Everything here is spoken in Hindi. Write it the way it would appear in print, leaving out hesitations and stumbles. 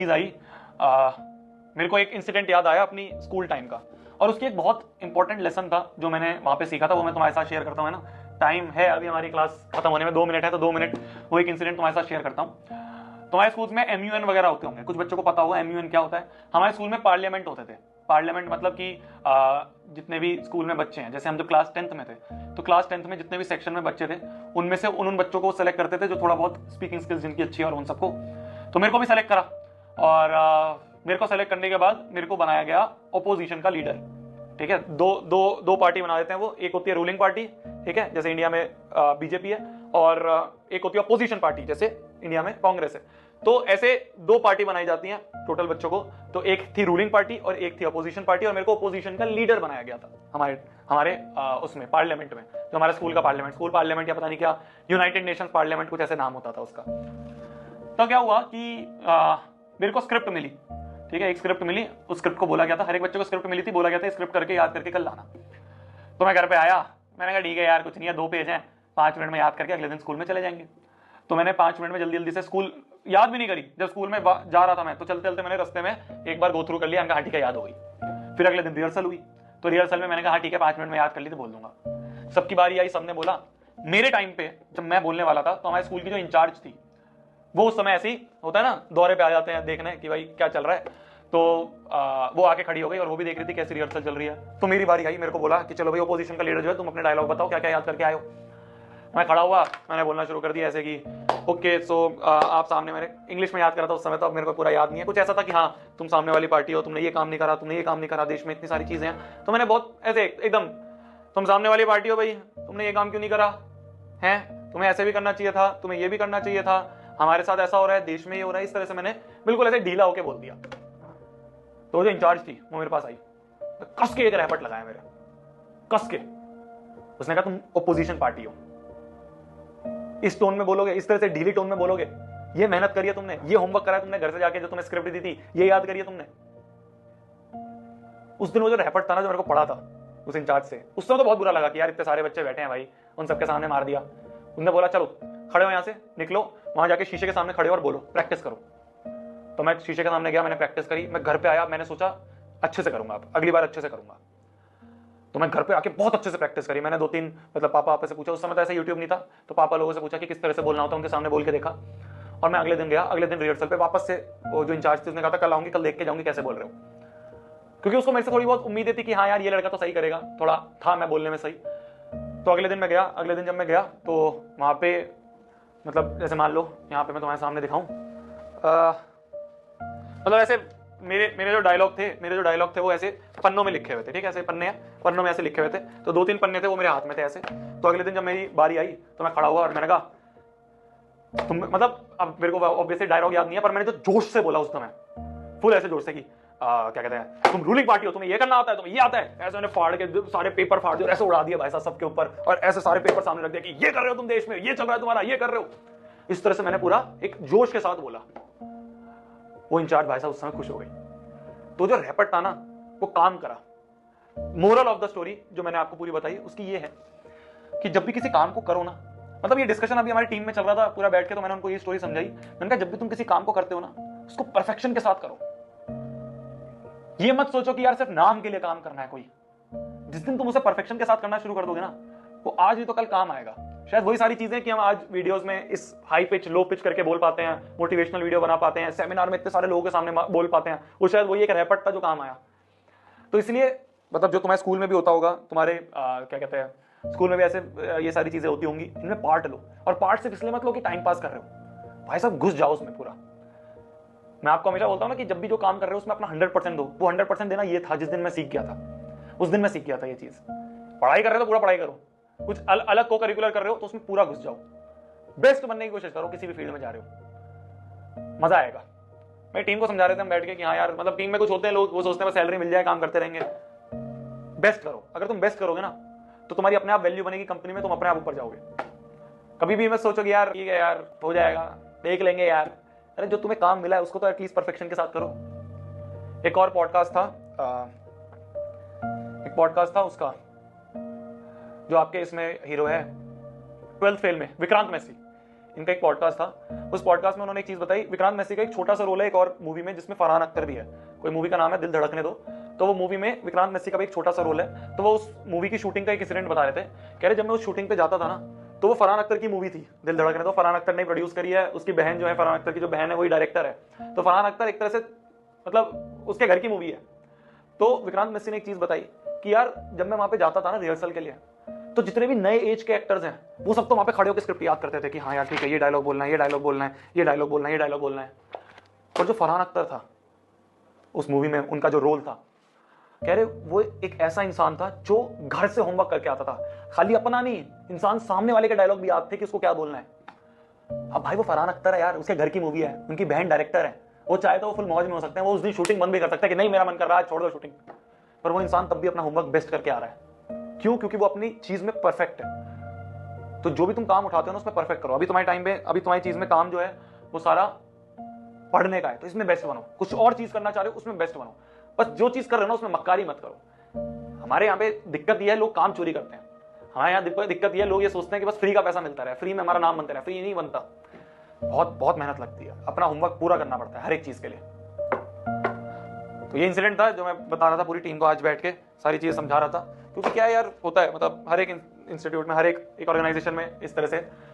चीज आई। मेरे को एक इंसिडेंट याद आया अपनी स्कूल टाइम का, और उसकी एक बहुत इंपॉर्टेंट लेसन था जो मैंने वहां पे सीखा था, वो मैं तुम्हारे साथ शेयर करता हूँ, है ना। टाइम है अभी हमारी क्लास खत्म होने में 2 मिनट है, तो 2 मिनट वो एक इंसिडेंट तुम्हारे साथ शेयर करता हूँ। तुम्हारे स्कूल में MUN वगैरह होते होंगे, कुछ बच्चों को पता होगा MUN क्या होता है। हमारे स्कूल में पार्लियामेंट होते थे। पार्लियामेंट मतलब कि जितने भी स्कूल में बच्चे हैं, जैसे हम जब क्लास 10th में थे, तो क्लास 10th में जितने भी सेक्शन में बच्चे थे, उनमें से उन बच्चों को सेलेक्ट करते थे जो थोड़ा बहुत स्पीकिंग स्किल्स जिनकी अच्छी है, और उन सबको। तो मेरे को भी सेलेक्ट करा, और मेरे को सेलेक्ट करने के बाद मेरे को बनाया गया ओपोजिशन का लीडर। ठीक है, दो पार्टी बना देते हैं वो। एक होती है रूलिंग पार्टी, ठीक है, जैसे इंडिया में बीजेपी है, और एक होती है अपोजिशन पार्टी, जैसे इंडिया में कांग्रेस है। तो ऐसे 2 पार्टी बनाई जाती हैं टोटल बच्चों को। तो एक थी रूलिंग पार्टी और एक थी अपोजिशन पार्टी, और मेरे को अपोजिशन का लीडर बनाया गया था हमारे उसमें पार्लियामेंट में, जो हमारे स्कूल का पार्लियामेंट, स्कूल पार्लियामेंट या पता नहीं क्या, यूनाइटेड नेशंस पार्लियामेंट, कुछ ऐसे नाम होता था उसका। तो क्या हुआ कि मेरे को स्क्रिप्ट मिली। ठीक है, एक स्क्रिप्ट मिली, उस स्क्रिप्ट को बोला गया था, हर एक बच्चे को स्क्रिप्ट मिली थी, बोला गया था स्क्रिप्ट करके याद करके कल लाना। तो मैं घर पे आया, मैंने कहा ठीक है यार, कुछ नहीं है, 2 पेज हैं, 5 मिनट में याद करके अगले दिन स्कूल में चले जाएंगे। तो मैंने 5 मिनट में जल्दी जल्दी से स्कूल याद भी नहीं करी। जब स्कूल में जा रहा था मैं, तो चलते चलते मैंने रास्ते में एक बार गो थ्रू कर लिया, हाँ ठीक है याद हो गई। फिर अगले दिन रिहर्सल हुई, तो रिहर्सल में मैंने कहा हाँ ठीक है 5 मिनट में याद कर ली तो बोल दूंगा। सबकी बारी आई, सबने बोला। मेरे टाइम पे जब मैं बोलने वाला था, तो हमारे स्कूल की जो इंचार्ज थी, वो उस समय ऐसे ही होता है ना, दौरे पे आ जाते हैं देखने कि भाई क्या चल रहा है। तो वो आके खड़ी हो गई, और वो भी देख रही थी कैसी रिहर्सल चल रही है। तो मेरी बारी आई, मेरे को बोला कि चलो भाई ओपोजिशन का लीडर जो है, तुम अपने डायलॉग बताओ, क्या क्या याद करके आए हो। मैं खड़ा हुआ, मैंने बोलना शुरू कर दिया ऐसे कि ओके सो आप सामने, मैंने इंग्लिश में याद करा था उस समय, तो अब मेरे को पूरा याद नहीं है। कुछ ऐसा था कि हाँ तुम सामने वाली पार्टी हो, तुमने ये काम नहीं करा, तुमने ये काम नहीं करा, देश में इतनी सारी चीजें हैं। तो मैंने बहुत ऐसे एकदम, तुम सामने वाली पार्टी हो भाई, तुमने ये काम क्यों नहीं करा है, तुम्हें ऐसे भी करना चाहिए था, तुम्हें ये भी करना चाहिए था, हमारे साथ ऐसा हो रहा है, देश में ये हो रहा है, इस तरह से मैंने बिल्कुल ऐसे ढीला होकर बोल दिया। तो जो इंचार्ज थी वो मेरे पास आई, कस के एक रैपट लगाया मेरे, कस के। उसने कहा तुम ओपोजिशन पार्टी हो, इस टोन में बोलोगे, इस तरह से ढीली टोन में बोलोगे, ये मेहनत करी है तुमने, ये होमवर्क करा है तुमने घर से जाके, जो तुम्हें स्क्रिप्ट दी थी ये याद करी है तुमने। उस दिन वो जो रैपट था ना, जो मेरे को पड़ा था उस इंचार्ज से, उस समय तो बहुत बुरा लगा कि यार इतने सारे बच्चे बैठे हैं भाई, उन सबके सामने मार दिया। उन्होंने बोला चलो खड़े हो, यहाँ से निकलो, वहां जाके शीशे के सामने खड़े हो और बोलो, प्रैक्टिस करो। तो मैं शीशे के सामने गया, मैंने प्रैक्टिस करी। मैं घर पे आया, मैंने सोचा अच्छे से करूंगा, अब अगली बार अच्छे से करूंगा। तो मैं घर पे आके बहुत अच्छे से प्रैक्टिस करी। मैंने 2-3 मतलब पापा से पूछा, उस समय तो ऐसा यूट्यूब नहीं था, तो पापा लोगों से पूछा कि किस तरह से बोलना होता है, उनके सामने बोल के देखा। और मैं अगले दिन गया, अगले दिन रिहर्सल पे वापस से, वो जो इंचार्ज थी उसने कहा था कल आऊंगी, कल देख के जाऊंगी कैसे बोल रहे हो, क्योंकि उसको मेरे से थोड़ी बहुत उम्मीदें थी कि हाँ यार ये लड़का तो सही करेगा, थोड़ा था मैं बोलने में सही। तो अगले दिन मैं गया, अगले दिन जब मैं गया तो वहाँ पे मतलब जैसे मान लो यहाँ पे मैं तुम्हारे सामने दिखाऊं, मतलब ऐसे मेरे जो डायलॉग थे वो ऐसे पन्नों में लिखे हुए थे। ठीक है, ऐसे पन्नों में ऐसे लिखे हुए थे, तो 2-3 पन्ने थे वो मेरे हाथ में थे ऐसे। तो अगले दिन जब मेरी बारी आई तो मैं खड़ा हुआ और मैंने कहा तुम, मतलब अब मेरे को ऑब्वियसली डायलॉग याद नहीं है, पर मैंने जो जोश से बोला उस समय, फुल ऐसे जोश से कि क्या कहते हैं, तुम रूलिंग पार्टी हो, तुम्हें ये करना आता है, तुम्हें ये आता है, ऐसे मैंने फाड़ के सारे पेपर फाड़ दिए, ऐसे उड़ा दिया भाई साहब सबके ऊपर, और ऐसे सारे पेपर सामने रख दिया कि ये कर रहे हो तुम, देश में ये चल रहा है तुम्हारा, ये कर रहे हो। इस तरह से मैंने पूरा एक जोश के साथ बोला। वो इंचार्ज भाई साहब उस समय खुश हो गई। तो जो रैपट था ना वो काम करा। मोरल ऑफ द स्टोरी जो मैंने आपको पूरी बताई उसकी ये है कि जब भी किसी काम को करो ना, मतलब ये डिस्कशन अभी हमारी टीम में चल रहा था पूरा बैठ के, तो मैंने उनको ये स्टोरी समझाई। मैंने कहा जब भी तुम किसी काम को करते हो ना, उसको परफेक्शन के साथ करो। ये मत सोचो कि यार सिर्फ नाम के लिए काम करना है कोई। जिस दिन तुम उसे परफेक्शन के साथ करना शुरू कर दोगे ना, वो आज ही तो कल काम आएगा। शायद वही सारी चीजें कि हम आज वीडियोस में इस हाई पिच लो पिच करके बोल पाते हैं, मोटिवेशनल वीडियो बना पाते हैं, सेमिनार में इतने सारे लोगों के सामने बोल पाते हैं, वो शायद वही एक रैपट था जो काम आया। तो इसलिए मतलब जो तुम्हारे स्कूल में भी होता होगा, तुम्हारे क्या कहते हैं, स्कूल में भी ऐसे ये सारी चीजें होती होंगी, इनमें पार्ट लो। और पार्ट सिर्फ इसलिए मत लो कि टाइम पास कर रहे हो, भाई साहब घुस जाओ उसमें पूरा। मैं आपको हमेशा बोलता हूं ना कि जब भी जो काम कर रहे हो उसमें अपना 100% दो। वो 100% देना ये था जिस दिन मैं सीख गया था, उस दिन मैं सीख गया था ये चीज। पढ़ाई कर रहे हो तो पूरा पढ़ाई करो, कुछ अलग को करिकुलर कर रहे हो तो उसमें पूरा घुस जाओ, बेस्ट बनने की कोशिश करो। किसी भी फील्ड में जा रहे हो मजा आएगा। मैं टीम को समझा रहे थे हम बैठ के कि हाँ यार, मतलब टीम में कुछ होते हैं लोग, वो सोचते हैं सैलरी मिल जाए काम करते रहेंगे। बेस्ट करो, अगर तुम बेस्ट करोगे ना तो तुम्हारी अपने आप वैल्यू बनेगी कंपनी में, तुम अपने आप ऊपर जाओगे। कभी भी मत सोचोगे यार ठीक है यार हो जाएगा देख लेंगे यार। अरे जो तुम्हें काम मिला है उसको तो एटलीस्ट परफेक्शन के साथ करो। एक और पॉडकास्ट था उसका, जो आपके इसमें हीरो है 12th फेल में, विक्रांत मैसी। इनका एक पॉडकास्ट था, उस पॉडकास्ट में उन्होंने एक चीज बताई, विक्रांत मैसी का एक छोटा सा रोल है एक और मूवी में जिसमें फरहान अख्तर भी है, कोई मूवी का नाम है दिल धड़कने दो। तो वो मूवी में विक्रांत मैसी का भी एक छोटा सा रोल है। तो वो उस मूवी की शूटिंग का एक इंसिडेंट बता रहे थे, कह रहे जब मैं उस शूटिंग पे जाता था ना, तो वो फरहान अख्तर की मूवी थी दिल धड़कने दो, फरहान अख्तर ने प्रोड्यूस करी है, उसकी बहन जो है, फरहान अख्तर की जो बहन है वही डायरेक्टर है। तो फरहान अख्तर एक तरह से मतलब उसके घर की मूवी है। तो विक्रांत मैसी ने एक चीज बताई कि यार जब मैं वहां पे जाता था ना रिहर्सल के लिए, तो जितने भी नए एज के एक्टर्स हैं वो सब तो वहां पे खड़े होकर स्क्रिप्ट याद करते थे कि हाँ यार ठीक है, ये डायलॉग बोलना है, ये डायलॉग बोलना है, ये डायलॉग बोलना है, ये डायलॉग बोलना है। और जो फरहान अख्तर था उस मूवी में, उनका जो रोल था, कह रहे वो एक ऐसा इंसान था जो घर से होमवर्क करके आता था, खाली अपना नहीं, इंसान सामने वाले के डायलॉग भी याद थे कि उसको क्या बोलना है। अब भाई वो फरहान अख्तर है यार, उसके घर की मूवी है, उनकी बहन डायरेक्टर है, वो चाहे तो वो फुल मौज में हो सकते हैं, वो उस दिन शूटिंग बंद भी कर सकता है कि नहीं मेरा मन कर रहा है छोड़ दो शूटिंग, पर वो इंसान तब भी अपना होमवर्क बेस्ट करके आ रहा है। क्यों? क्योंकि वो अपनी चीज में परफेक्ट है। तो जो भी तुम काम उठाते हो ना उसमें परफेक्ट करो। अभी तुम्हारे टाइम पे, अभी तुम्हारी चीज में काम जो है वो सारा पढ़ने का है, तो इसमें बेस्ट बनो। कुछ और चीज करना चाह रहे हो उसमें बेस्ट बनो, बस जो चीज कर रहे हो ना उसमें मक्कारी मत करो। हमारे यहाँ पे दिक्कत यह है, लोग काम चोरी करते हैं। हमारे यहाँ दिक्कत यह है, लोग ये सोचते हैं कि बस फ्री का पैसा मिलता रहे, फ्री में हमारा नाम बनता रहे। फ्री नहीं बनता, बहुत बहुत मेहनत लगती है, अपना होमवर्क पूरा करना पड़ता है हर एक चीज के लिए। तो ये इंसिडेंट था जो मैं बता रहा था पूरी टीम को, आज बैठ के सारी चीजें समझा रहा था। क्योंकि क्या है यार, होता है मतलब हर एक इंस्टीट्यूट में, हर एक ऑर्गेनाइजेशन में इस तरह से